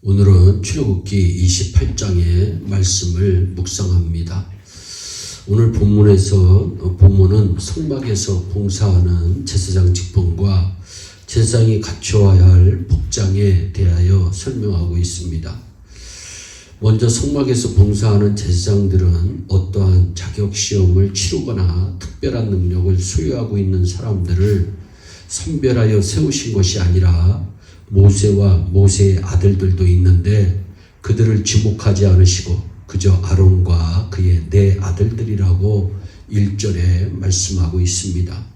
오늘은 출애굽기 28장의 말씀을 묵상합니다. 오늘 본문은 성막에서 봉사하는 제사장 직분과 제사장이 갖추어야 할 복장에 대하여 설명하고 있습니다. 먼저 성막에서 봉사하는 제사장들은 어떠한 자격시험을 치르거나 특별한 능력을 소유하고 있는 사람들을 선별하여 세우신 것이 아니라 모세와 모세의 아들들도 있는데 그들을 지목하지 않으시고 그저 아론과 그의 네 아들들이라고 1절에 말씀하고 있습니다.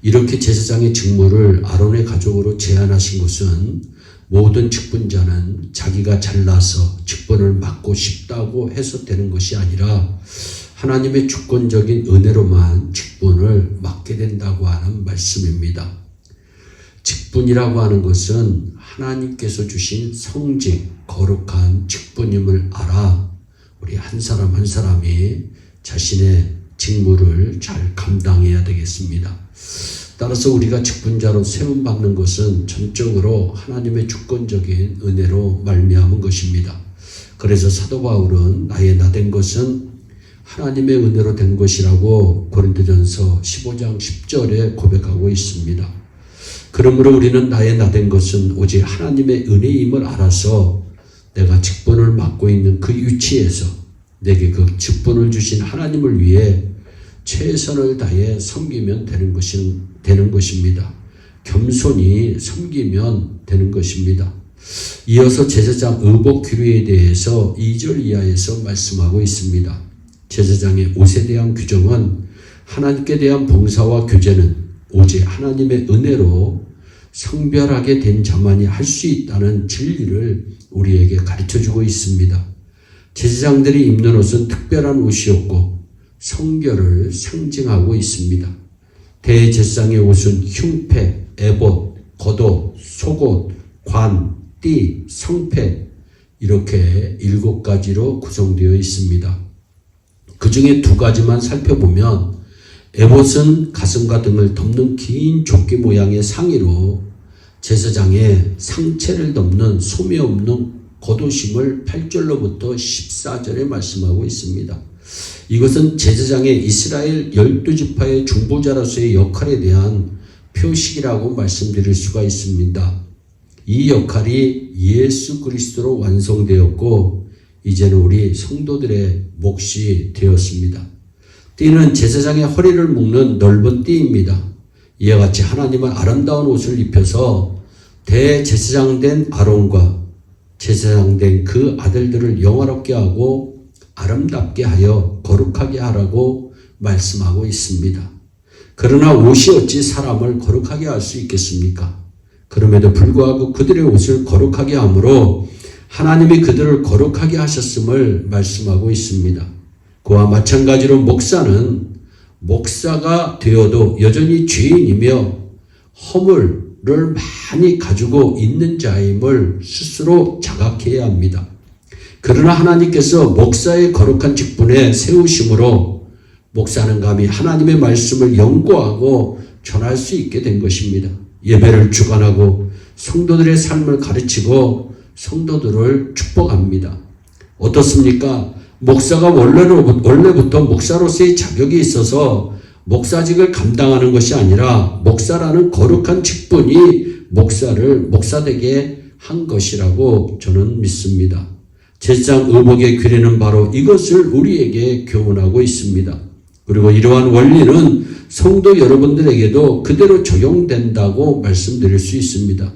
이렇게 제사장의 직무를 아론의 가족으로 제한하신 것은 모든 직분자는 자기가 잘나서 직분을 맡고 싶다고 해서 되는 것이 아니라 하나님의 주권적인 은혜로만 직분을 맡게 된다고 하는 말씀입니다. 직분이라고 하는 것은 하나님께서 주신 성직, 거룩한 직분임을 알아 우리 한 사람 한 사람이 자신의 직무를 잘 감당해야 되겠습니다. 따라서 우리가 직분자로 세움받는 것은 전적으로 하나님의 주권적인 은혜로 말미암은 것입니다. 그래서 사도 바울은 나의 나된 것은 하나님의 은혜로 된 것이라고 고린도전서 15장 10절에 고백하고 있습니다. 그러므로 우리는 나의 나된 것은 오직 하나님의 은혜임을 알아서 내가 직분을 맡고 있는 그 위치에서 내게 그 직분을 주신 하나님을 위해 최선을 다해 섬기면 되는 것입니다. 겸손히 섬기면 되는 것입니다. 이어서 제사장 의복 규례에 대해서 2절 이하에서 말씀하고 있습니다. 제사장의 옷에 대한 규정은 하나님께 대한 봉사와 교제는 오직 하나님의 은혜로 성별하게 된 자만이 할 수 있다는 진리를 우리에게 가르쳐주고 있습니다. 제사장들이 입는 옷은 특별한 옷이었고 성결을 상징하고 있습니다. 대제사장의 옷은 흉패, 에봇, 겉옷, 속옷, 관, 띠, 성패 이렇게 7가지로 구성되어 있습니다. 그 중에 2가지만 살펴보면 에봇은 가슴과 등을 덮는 긴 조끼 모양의 상의로 제사장의 상체를 덮는 소매 없는 겉옷임을 8절로부터 14절에 말씀하고 있습니다. 이것은 제사장의 이스라엘 12지파의 중보자로서의 역할에 대한 표식이라고 말씀드릴 수가 있습니다. 이 역할이 예수 그리스도로 완성되었고 이제는 우리 성도들의 몫이 되었습니다. 띠는 제사장의 허리를 묶는 넓은 띠입니다. 이와 같이 하나님은 아름다운 옷을 입혀서 대제사장 된 아론과 제사장 된 그 아들들을 영화롭게 하고 아름답게 하여 거룩하게 하라고 말씀하고 있습니다. 그러나 옷이 어찌 사람을 거룩하게 할 수 있겠습니까? 그럼에도 불구하고 그들의 옷을 거룩하게 함으로 하나님이 그들을 거룩하게 하셨음을 말씀하고 있습니다. 그와 마찬가지로 목사는 목사가 되어도 여전히 죄인이며 허물을 많이 가지고 있는 자임을 스스로 자각해야 합니다. 그러나 하나님께서 목사의 거룩한 직분에 세우심으로 목사는 감히 하나님의 말씀을 연구하고 전할 수 있게 된 것입니다. 예배를 주관하고 성도들의 삶을 가르치고 성도들을 축복합니다. 어떻습니까? 목사가 원래부터 목사로서의 자격이 있어서 목사직을 감당하는 것이 아니라 목사라는 거룩한 직분이 목사를 목사되게 한 것이라고 저는 믿습니다. 제사장 의복의 규례는 바로 이것을 우리에게 교훈하고 있습니다. 그리고 이러한 원리는 성도 여러분들에게도 그대로 적용된다고 말씀드릴 수 있습니다.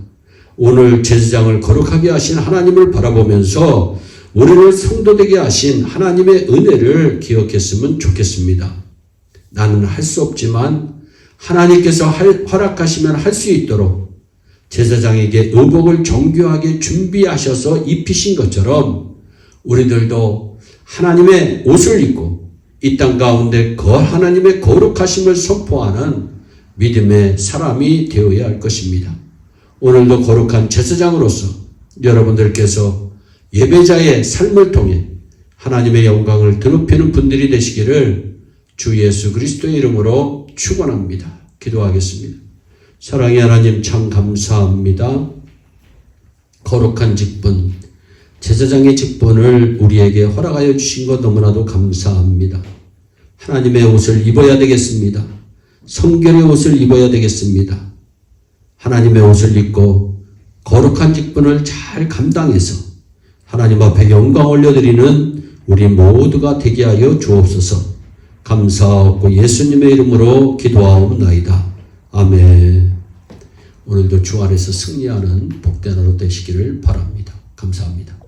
오늘 제사장을 거룩하게 하신 하나님을 바라보면서 우리를 성도되게 하신 하나님의 은혜를 기억했으면 좋겠습니다. 나는 할 수 없지만 하나님께서 허락하시면 할 수 있도록 제사장에게 의복을 정교하게 준비하셔서 입히신 것처럼 우리들도 하나님의 옷을 입고 이 땅 가운데 하나님의 거룩하심을 선포하는 믿음의 사람이 되어야 할 것입니다. 오늘도 거룩한 제사장으로서 여러분들께서 예배자의 삶을 통해 하나님의 영광을 드높이는 분들이 되시기를 주 예수 그리스도의 이름으로 축원합니다. 기도하겠습니다. 사랑의 하나님 참 감사합니다. 거룩한 직분, 제사장의 직분을 우리에게 허락하여 주신 것 너무나도 감사합니다. 하나님의 옷을 입어야 되겠습니다. 성결의 옷을 입어야 되겠습니다. 하나님의 옷을 입고 거룩한 직분을 잘 감당해서 하나님 앞에 영광 올려드리는 우리 모두가 되게 하여 주옵소서. 감사하고 예수님의 이름으로 기도하옵나이다. 아멘. 오늘도 주 안에서 승리하는 복된 하루 되시기를 바랍니다. 감사합니다.